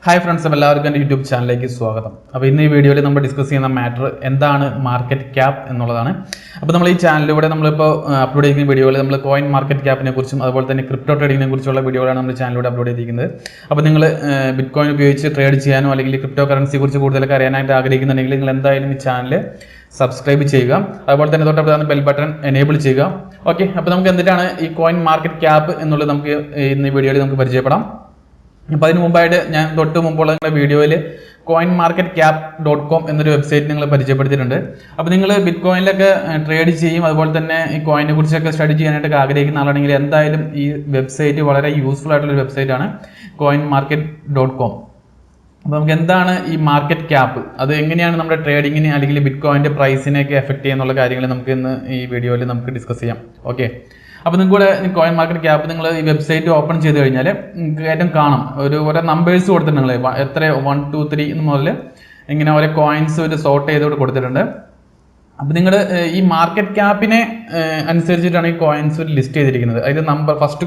Hi friends, എല്ലാവർക്കും എൻ്റെ YouTube ചാനലിലേക്ക് സ്വാഗതം. അപ്പോൾ ഇന്ന് ഈ വീഡിയോയിൽ നമ്മൾ ഡിസ്കസ് ചെയ്യുന്ന മാറ്റർ എന്താണ് മാർക്കറ്റ് ക്യാപ്പ് എന്നുള്ളതാണ്. അപ്പോൾ നമ്മൾ ഈ ചാനലിലൂടെ നമ്മളിപ്പോൾ അപ്ലോഡ് ചെയ്യുന്ന വീഡിയോയിൽ നമ്മൾ കോയിൻ മാർക്കറ്റ് ക്യാപ്പിനെ കുറിച്ചും അതുപോലെ തന്നെ ക്രിപ്റ്റോ ട്രേഡിങ്ങിനെ കുറിച്ചുള്ള വീഡിയോകളാണ് നമ്മൾ ചാനലിലൂടെ അപ്ലോഡ് ചെയ്തിരിക്കുന്നത്. അപ്പോൾ നിങ്ങൾ ബിറ്റ് കോയിൻ ഉപയോഗിച്ച് ട്രേഡ് ചെയ്യാനോ അല്ലെങ്കിൽ ക്രിപ്റ്റോ കറൻസിയെ കുറിച്ച് കൂടുതലൊക്കെ അറിയാനായിട്ട് ആഗ്രഹിക്കുന്നുണ്ടെങ്കിൽ നിങ്ങൾ എന്തായാലും ഈ ചാനൽ സബ്സ്ക്രൈബ് ചെയ്യുക. അതുപോലെ തന്നെ തൊട്ടടുത്താണ് ബെൽ ബട്ടൺ എനേബിൾ ചെയ്യുക. ഓക്കെ, അപ്പോൾ നമുക്ക് എന്തിനാണ് ഈ കോയിൻ മാർക്കറ്റ് ക്യാപ്പ് എന്നുള്ളത് നമുക്ക് ഇന്ന് ഈ വീഡിയോയിൽ നമുക്ക് പരിചയപ്പെടാം. അപ്പോൾ അതിന് മുമ്പായിട്ട് ഞാൻ തൊട്ട് മുമ്പുള്ള വീഡിയോയിൽ coinmarketcap.com എന്നൊരു വെബ്സൈറ്റ് നിങ്ങൾ പരിചയപ്പെടുത്തിയിട്ടുണ്ട്. അപ്പോൾ നിങ്ങൾ ബിറ്റ് കോയിനിലൊക്കെ ട്രേഡ് ചെയ്യും, അതുപോലെ തന്നെ ഈ കോയിനെ കുറിച്ചൊക്കെ സ്റ്റഡി ചെയ്യാനായിട്ടൊക്കെ ആഗ്രഹിക്കുന്ന ആളാണെങ്കിൽ എന്തായാലും ഈ വെബ്സൈറ്റ് വളരെ യൂസ്ഫുൾ ആയിട്ടുള്ളൊരു വെബ്സൈറ്റാണ് coinmarket.com. അപ്പോൾ നമുക്ക് എന്താണ് ഈ മാർക്കറ്റ് ക്യാപ്പ്, അത് എങ്ങനെയാണ് നമ്മുടെ ട്രേഡിങ്ങിന് അല്ലെങ്കിൽ ബിറ്റ് കോയിൻ്റെ പ്രൈസിനെയൊക്കെ എഫക്ട് ചെയ്യുന്നുള്ള കാര്യങ്ങൾ നമുക്ക് ഇന്ന് ഈ വീഡിയോയിൽ നമുക്ക് ഡിസ്കസ് ചെയ്യാം. ഓക്കെ, അപ്പോൾ നിങ്ങളുടെ കോയിൻ മാർക്കറ്റ് ക്യാപ്പ് നിങ്ങൾ ഈ വെബ്സൈറ്റ് ഓപ്പൺ ചെയ്ത് കഴിഞ്ഞാൽ ഏറ്റവും കാണാം ഓരോ നമ്പേഴ്സ് കൊടുത്തിട്ടുണ്ട്. എത്ര 1, 2, 3 മുതൽ ഇങ്ങനെ ഓരോ കോയിൻസ് ഒരു സോർട്ട് ചെയ്തോട് കൊടുത്തിട്ടുണ്ട്. അപ്പോൾ നിങ്ങൾ ഈ മാർക്കറ്റ് ക്യാപ്പിനെ അനുസരിച്ചിട്ടാണ് ഈ കോയിൻസ് ലിസ്റ്റ് ചെയ്തിരിക്കുന്നത്. അതിൽ number first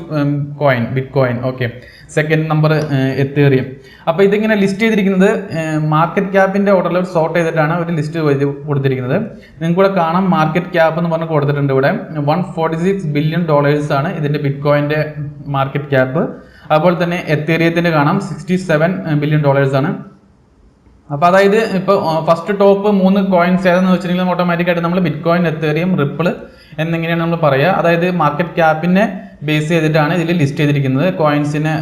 coin bit coin, okay, second number Ethereum. അപ്പോൾ ഇതിങ്ങനെ ലിസ്റ്റ് ചെയ്തിരിക്കുന്നത് മാർക്കറ്റ് ക്യാപ്പിൻ്റെ ഓർഡറിൽ സോർട്ട് ചെയ്തിട്ടാണ് ഒരു ലിസ്റ്റ് കൊടുത്തിരിക്കുന്നത്. നിങ്ങൾക്ക് കൂടെ കാണാം മാർക്കറ്റ് ക്യാപ്പ് എന്ന് പറഞ്ഞ് കൊടുത്തിട്ടുണ്ട്. ഇവിടെ $146 ബില്യൺ ആണ് ഇതിൻ്റെ ബിറ്റ് കോയിൻ്റെ മാർക്കറ്റ് ക്യാപ്പ്. അതുപോലെ തന്നെ എത്തേറിയത്തിൻ്റെ കാണാം $67 ബില്യൺ ആണ്. അപ്പോൾ അതായത് ഇപ്പോൾ ഫസ്റ്റ് ടോപ്പ് 3 കോയിൻസ് ഏതെന്ന് വെച്ചിട്ടുണ്ടെങ്കിൽ ഓട്ടോമാറ്റിക്കായിട്ട് നമ്മൾ ബിറ്റ് കോയിൻ, എത്തേറിയം, റിപ്പിൾ എന്നിങ്ങനെയാണ് നമ്മൾ പറയുക. അതായത് മാർക്കറ്റ് ക്യാപ്പിനെ ബേസ് ചെയ്തിട്ടാണ് ഇതിൽ ലിസ്റ്റ് ചെയ്തിരിക്കുന്നത് കോയിൻസിന്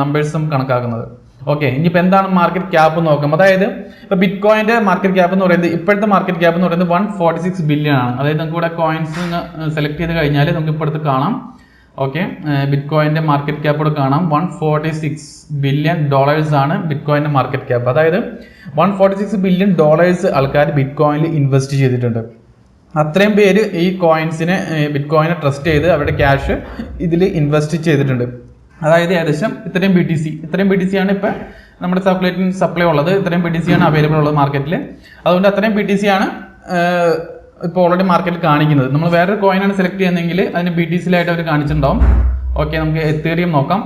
നമ്പേഴ്സും കണക്കാക്കുന്നത്. ഓക്കെ, ഇനിയിപ്പോൾ എന്താണ് മാർക്കറ്റ് ക്യാപ്പ് നോക്കാം. അതായത് ഇപ്പോൾ ബിറ്റ് കോയിൻ്റെ മാർക്കറ്റ് ക്യാപ്പ് എന്ന് പറയുന്നത് ഇപ്പോഴത്തെ മാർക്കറ്റ് ക്യാപ്പ് എന്ന് പറയുന്നത് $146 ബില്യൺ ആണ്. അതായത് നമുക്ക് ഇവിടെ കോയിൻസ് സെലക്ട് ചെയ്ത് കഴിഞ്ഞാൽ നമുക്ക് ഇപ്പോഴത്തെ കാണാം. ഓക്കെ, ബിറ്റ് കോയിൻ്റെ മാർക്കറ്റ് ക്യാപ്പ് കൂടെ കാണാം. $146 ബില്യൺ ആണ് ബിറ്റ് കോയിൻ്റെ മാർക്കറ്റ് ക്യാപ്പ്. അതായത് $146 ബില്യൺ ആൾക്കാർ ബിറ്റ് കോയിനിൽ ഇൻവെസ്റ്റ് ചെയ്തിട്ടുണ്ട്. അത്രയും പേര് ഈ കോയിൻസിനെ ബിറ്റ് കോയിനെ ട്രസ്റ്റ് ചെയ്ത് അവരുടെ ക്യാഷ് ഇതിൽ ഇൻവെസ്റ്റ് ചെയ്തിട്ടുണ്ട്. അതായത് ഏകദേശം ഇത്രയും ബി ടി സി ആണ് ഇപ്പോൾ നമ്മുടെ സർക്കുലേറ്റിംഗ് സപ്ലൈ ഉള്ളത്. ഇത്രയും ബി ടി സി ആണ് അവൈലബിൾ ഉള്ളത് മാർക്കറ്റിൽ. അതുകൊണ്ട് അത്രയും ബി ടി സി ആണ് ഇപ്പോൾ ഓൾറെഡി മാർക്കറ്റിൽ കാണിക്കുന്നത്. നമ്മൾ വേറൊരു കോയിനാണ് സെലക്ട് ചെയ്യുന്നതെങ്കിൽ അതിന് ബി ടി സിയിലായിട്ട് അവർ കാണിച്ചിട്ടുണ്ടാവും. ഓക്കെ, നമുക്ക് എത്തേറിയം നോക്കാം.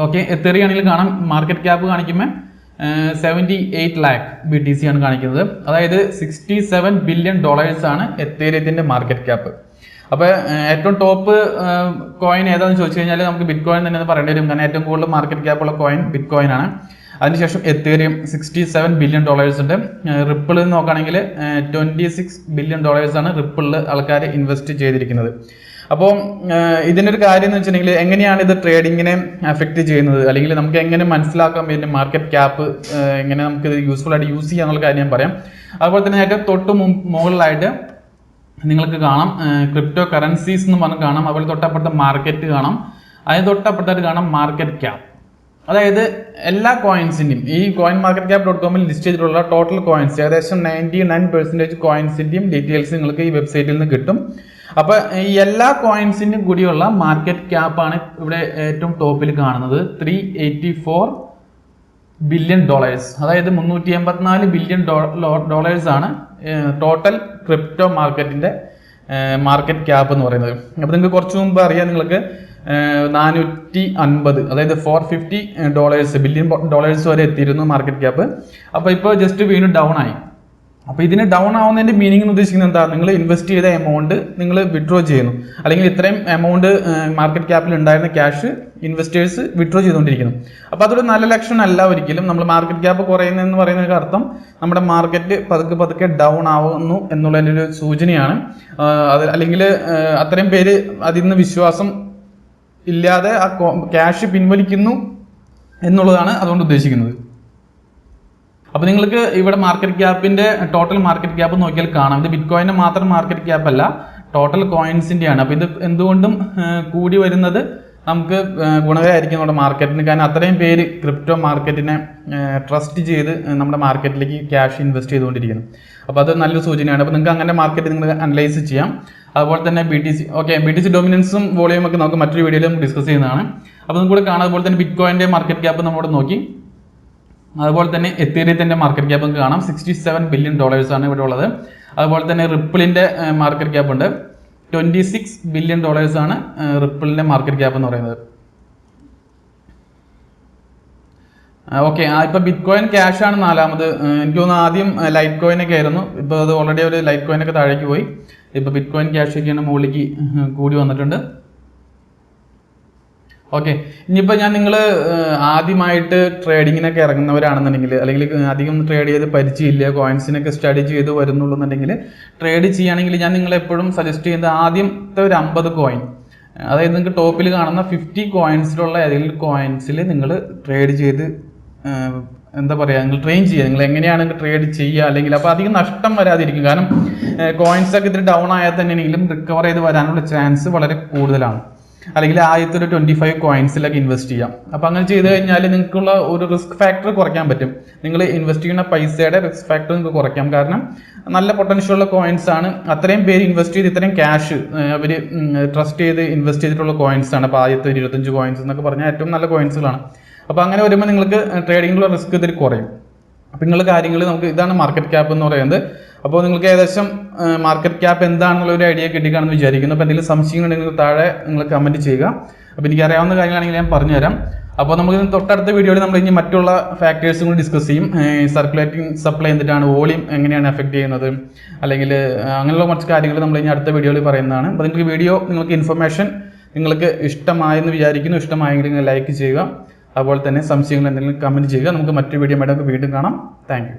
ഓക്കെ, എത്തേറിയം ആണെങ്കിൽ കാണാം മാർക്കറ്റ് ക്യാപ്പ് കാണിക്കുമ്പോൾ 78 lakh ബി ടി സി ആണ് കാണിക്കുന്നത്. അതായത് $67 ബില്യൺ ആണ് എത്തേറിയത്തിൻ്റെ മാർക്കറ്റ് ക്യാപ്പ്. അപ്പോൾ ഏറ്റവും ടോപ്പ് കോയിൻ ഏതാണെന്ന് ചോദിച്ചു കഴിഞ്ഞാൽ നമുക്ക് ബിറ്റ് കോയിൻ തന്നെ പറയേണ്ടി വരും. കാരണം ഏറ്റവും കൂടുതൽ മാർക്കറ്റ് ക്യാപ്പുള്ള കോയിൻ ബിറ്റ് കോയിൻ ആണ്. അതിനുശേഷം എത്തേറിയം $67 ബില്യൺ ഉണ്ട്. റിപ്പിളിൽ നോക്കുകയാണെങ്കിൽ $26 ബില്യൺ ആണ് റിപ്പിളിൽ ആൾക്കാർ ഇൻവെസ്റ്റ് ചെയ്തിരിക്കുന്നത്. അപ്പോൾ ഇതിനൊരു കാര്യം എന്ന് വെച്ചിട്ടുണ്ടെങ്കിൽ എങ്ങനെയാണ് ഇത് ട്രേഡിങ്ങിനെ അഫക്റ്റ് ചെയ്യുന്നത്, അല്ലെങ്കിൽ നമുക്ക് എങ്ങനെ മനസ്സിലാക്കാം ഇതിൻ്റെ മാർക്കറ്റ് ക്യാപ്പ് എങ്ങനെ നമുക്ക് ഇത് യൂസ്ഫുൾ ആയിട്ട് യൂസ് ചെയ്യാന്നുള്ള കാര്യം ഞാൻ പറയാം. അതുപോലെ തന്നെ ഏറ്റവും തൊട്ട് മുകളിലായിട്ട് നിങ്ങൾക്ക് കാണാം ക്രിപ്റ്റോ കറൻസീസ് എന്ന് പറഞ്ഞ് കാണാം. അതുപോലെ തൊട്ടപ്പുറത്തെ മാർക്കറ്റ് കാണാം. അതിന് തൊട്ടപ്പുറത്തായിട്ട് കാണാം മാർക്കറ്റ് ക്യാപ്പ്. അതായത് എല്ലാ കോയിൻസിൻ്റെയും ഈ coinmarketcap.com ലിസ്റ്റ് ചെയ്തിട്ടുള്ള ടോട്ടൽ കോയിൻസ് ഏകദേശം 99% കോയിൻസിൻ്റെയും ഡീറ്റെയിൽസ് നിങ്ങൾക്ക് ഈ വെബ്സൈറ്റിൽ നിന്ന് കിട്ടും. അപ്പോൾ ഈ എല്ലാ കോയിൻസിൻ്റെയും കൂടിയുള്ള മാർക്കറ്റ് ക്യാപ്പാണ് ഇവിടെ ഏറ്റവും ടോപ്പിൽ കാണുന്നത്. $384 ബില്യൺ. അതായത് $384 ബില്യൺ ആണ് ടോട്ടൽ ക്രിപ്റ്റോ മാർക്കറ്റിൻ്റെ മാർക്കറ്റ് ക്യാപ്പ് എന്ന് പറയുന്നത്. അപ്പോൾ നിങ്ങൾക്ക് കുറച്ച് മുമ്പ് അറിയാം, നിങ്ങൾക്ക് 450 അതായത് $450 ബില്യൺ വരെ എത്തിയിരുന്നു മാർക്കറ്റ് ക്യാപ്പ്. അപ്പോൾ ഇപ്പോൾ ജസ്റ്റ് വീണ്ടും ഡൗൺ ആയി. അപ്പോൾ ഇതിന് ഡൗൺ ആവുന്നതിൻ്റെ മീനിങ് എന്ന് ഉദ്ദേശിക്കുന്നത് എന്താ, നിങ്ങൾ ഇൻവെസ്റ്റ് ചെയ്ത എമൗണ്ട് നിങ്ങൾ വിഡ്രോ ചെയ്യുന്നു, അല്ലെങ്കിൽ ഇത്രയും എമൗണ്ട് മാർക്കറ്റ് ക്യാപ്പിൽ ഉണ്ടായിരുന്ന ക്യാഷ് ഇൻവെസ്റ്റേഴ്സ് വിഡ്രോ ചെയ്തുകൊണ്ടിരിക്കുന്നു. അപ്പോൾ അതൊരു നല്ല ലക്ഷണം അല്ല ഒരിക്കലും. നമ്മൾ മാർക്കറ്റ് ക്യാപ്പ് കുറയുന്നതെന്ന് പറയുന്നതിന് അർത്ഥം നമ്മുടെ മാർക്കറ്റ് പതുക്കെ ഡൗൺ ആവുന്നു എന്നുള്ളതിൻ്റെ ഒരു സൂചനയാണ്. അത് അല്ലെങ്കിൽ അത്രയും പേര് അതിൽ നിന്ന് വിശ്വാസം ഇല്ലാതെ ആ ക്യാഷ് പിൻവലിക്കുന്നു എന്നുള്ളതാണ് അതുകൊണ്ട് ഉദ്ദേശിക്കുന്നത്. അപ്പോൾ നിങ്ങൾക്ക് ഇവിടെ മാർക്കറ്റ് ക്യാപ്പിൻ്റെ ടോട്ടൽ മാർക്കറ്റ് ക്യാപ്പ് നോക്കിയാൽ കാണാം. ഇത് ബിറ്റ് കോയിൻ്റെ മാത്രം മാർക്കറ്റ് ക്യാപ്പ് അല്ല, ടോട്ടൽ കോയിൻസിൻ്റെയാണ്. അപ്പോൾ ഇത് എന്തുകൊണ്ടും കൂടി വരുന്നത് നമുക്ക് ഗുണകരമായിരിക്കും നമ്മുടെ മാർക്കറ്റിന്. കാരണം അത്രയും പേര് ക്രിപ്റ്റോ മാർക്കറ്റിനെ ട്രസ്റ്റ് ചെയ്ത് നമ്മുടെ മാർക്കറ്റിലേക്ക് ക്യാഷ് ഇൻവെസ്റ്റ് ചെയ്തുകൊണ്ടിരിക്കുന്നു. അപ്പോൾ അത് നല്ലൊരു സൂചനയാണ്. അപ്പോൾ നിങ്ങൾക്ക് അങ്ങനെ മാർക്കറ്റ് നിങ്ങൾ അനലൈസ് ചെയ്യാം. അതുപോലെ തന്നെ B T C, okay, B T C ഡൊമിനൻസും വോളിയം ഒക്കെ നമുക്ക് മറ്റൊരു വീഡിയോയിൽ നമുക്ക് ഡിസ്കസ് ചെയ്യുന്നതാണ്. അപ്പോൾ നിങ്ങൾക്ക് കൂടെ കാണാം. അതുപോലെ തന്നെ ബിറ്റ് കോയിൻ്റെ മാർക്കറ്റ് ക്യാപ്പ് നമ്മളിവിടെ നോക്കി. അതുപോലെ തന്നെ എത്തേറിയത്തിൻ്റെ മാർക്കറ്റ് ക്യാപ്പ് നമുക്ക് കാണാം. $67 ബില്യൺ ആണ് ഇവിടെ ഉള്ളത്. അതുപോലെ തന്നെ റിപ്പിളിൻ്റെ മാർക്കറ്റ് ക്യാപ്പ് ഉണ്ട്. $26 ബില്യൺ ആണ് റിപ്പിളിൻ്റെ മാർക്കറ്റ് ക്യാപ്പ് എന്ന് പറയുന്നത്. ഓക്കെ, ഇപ്പോൾ ബിറ്റ് കോയിൻ ക്യാഷ് ആണ് നാലാമത്. എനിക്ക് തോന്നുന്നു ആദ്യം ലൈറ്റ് കോയിനൊക്കെ ആയിരുന്നു. ഇപ്പോൾ അത് ഓൾറെഡി ഒരു ലൈറ്റ് കോയിനൊക്കെ താഴേക്ക് പോയി. ഇപ്പോൾ ബിറ്റ് കോയിൻ ക്യാഷ് ഒക്കെയാണ് മുകളിലേക്ക് കൂടി വന്നിട്ടുണ്ട്. ഓക്കെ, ഇനിയിപ്പോൾ നിങ്ങൾ ആദ്യമായിട്ട് ട്രേഡിങ്ങിനൊക്കെ ഇറങ്ങുന്നവരാണെന്നുണ്ടെങ്കിൽ, അല്ലെങ്കിൽ അധികം ട്രേഡ് ചെയ്ത് പരിചയമില്ല, കോയിൻസിനൊക്കെ സ്റ്റഡി ചെയ്ത് വരുന്നുള്ളൂ എന്നുണ്ടെങ്കിൽ, ട്രേഡ് ചെയ്യുകയാണെങ്കിൽ ഞാൻ നിങ്ങളെപ്പോഴും സജസ്റ്റ് ചെയ്യുന്നത് ആദ്യത്തെ ഒരു 50 കോയിൻ, അതായത് നിങ്ങൾക്ക് ടോപ്പിൽ കാണുന്ന 50 കോയിൻസിലുള്ള ഏതെങ്കിലും കോയിൻസിൽ നിങ്ങൾ ട്രേഡ് ചെയ്ത് എന്താ പറയുക, നിങ്ങൾ ട്രെയിൻ ചെയ്യുക. നിങ്ങൾ എങ്ങനെയാണ് ട്രേഡ് ചെയ്യുക, അല്ലെങ്കിൽ അപ്പോൾ അധികം നഷ്ടം വരാതിരിക്കും. കാരണം കോയിൻസൊക്കെ ഇത്തിരി ഡൗൺ ആയാൽ തന്നെയാണെങ്കിലും റിക്കവർ ചെയ്ത് വരാനുള്ള ചാൻസ് വളരെ കൂടുതലാണ്. അല്ലെങ്കിൽ ആദ്യത്തെ ഒരു 25 കോയിൻസിലൊക്കെ ഇൻവെസ്റ്റ് ചെയ്യാം. അപ്പോൾ അങ്ങനെ ചെയ്ത് കഴിഞ്ഞാൽ നിങ്ങൾക്കുള്ള ഒരു റിസ്ക് ഫാക്ടർ കുറയ്ക്കാൻ പറ്റും. നിങ്ങൾ ഇൻവെസ്റ്റ് ചെയ്യുന്ന പൈസയുടെ റിസ്ക് ഫാക്ടർ നിങ്ങൾക്ക് കുറയ്ക്കാം. കാരണം നല്ല പൊട്ടൻഷ്യൽ ഉള്ള കോയിൻസ് ആണ്. അത്രയും പേര് ഇൻവെസ്റ്റ് ചെയ്ത് ഇത്രയും ക്യാഷ് അവർ ട്രസ്റ്റ് ചെയ്ത് ഇൻവെസ്റ്റ് ചെയ്തിട്ടുള്ള കോയിൻസ് ആണ്. അപ്പോൾ ആദ്യത്തെ 25 കോയിൻസ് എന്നൊക്കെ പറഞ്ഞാൽ ഏറ്റവും നല്ല കോയിൻസുകളാണ്. അപ്പോൾ അങ്ങനെ വരുമ്പോൾ നിങ്ങൾക്ക് ട്രേഡിങ്ങിലുള്ള റിസ്ക് ഇതിൽ കുറയും. അപ്പോൾ നിങ്ങൾ കാര്യങ്ങൾ നമുക്ക് ഇതാണ് മാർക്കറ്റ് ക്യാപ്പ് എന്ന് പറയുന്നത്. അപ്പോൾ നിങ്ങൾക്ക് ഏകദേശം മാർക്കറ്റ് ക്യാപ്പ് എന്താണെന്നുള്ള ഒരു ഐഡിയ കിട്ടിക്കാണെന്ന് വിചാരിക്കുന്നു. അപ്പോൾ എന്തെങ്കിലും സംശയങ്ങളുണ്ടെങ്കിൽ താഴെ നിങ്ങൾ കമൻറ്റ് ചെയ്യുക. അപ്പോൾ എനിക്കറിയാവുന്ന കാര്യങ്ങളാണെങ്കിൽ ഞാൻ പറഞ്ഞുതരാം. അപ്പോൾ നമുക്ക് തൊട്ടടുത്ത വീഡിയോയിൽ നമ്മൾ ഇനി മറ്റുള്ള ഫാക്ടേഴ്സും കൂടി ഡിസ്കസ് ചെയ്യും. സർക്കുലേറ്റിംഗ് സപ്ലൈ എന്തിട്ടാണ്, വോളിയം എങ്ങനെയാണ് എഫക്ട് ചെയ്യുന്നത്, അല്ലെങ്കിൽ അങ്ങനെയുള്ള കുറച്ച് കാര്യങ്ങൾ നമ്മൾ ഇനി അടുത്ത വീഡിയോയിൽ പറയുന്നതാണ്. അപ്പോൾ നിങ്ങൾക്ക് ഇൻഫർമേഷൻ നിങ്ങൾക്ക് ഇഷ്ടമായെന്ന് വിചാരിക്കുന്നു. ഇഷ്ടമായെങ്കിൽ നിങ്ങൾ ലൈക്ക് ചെയ്യുക. അതുപോലെ തന്നെ സംശയങ്ങൾ എന്തെങ്കിലും കമൻറ്റ് ചെയ്യുക. നമുക്ക് മറ്റൊരു വീഡിയോ വീണ്ടും കാണാം. Thank you.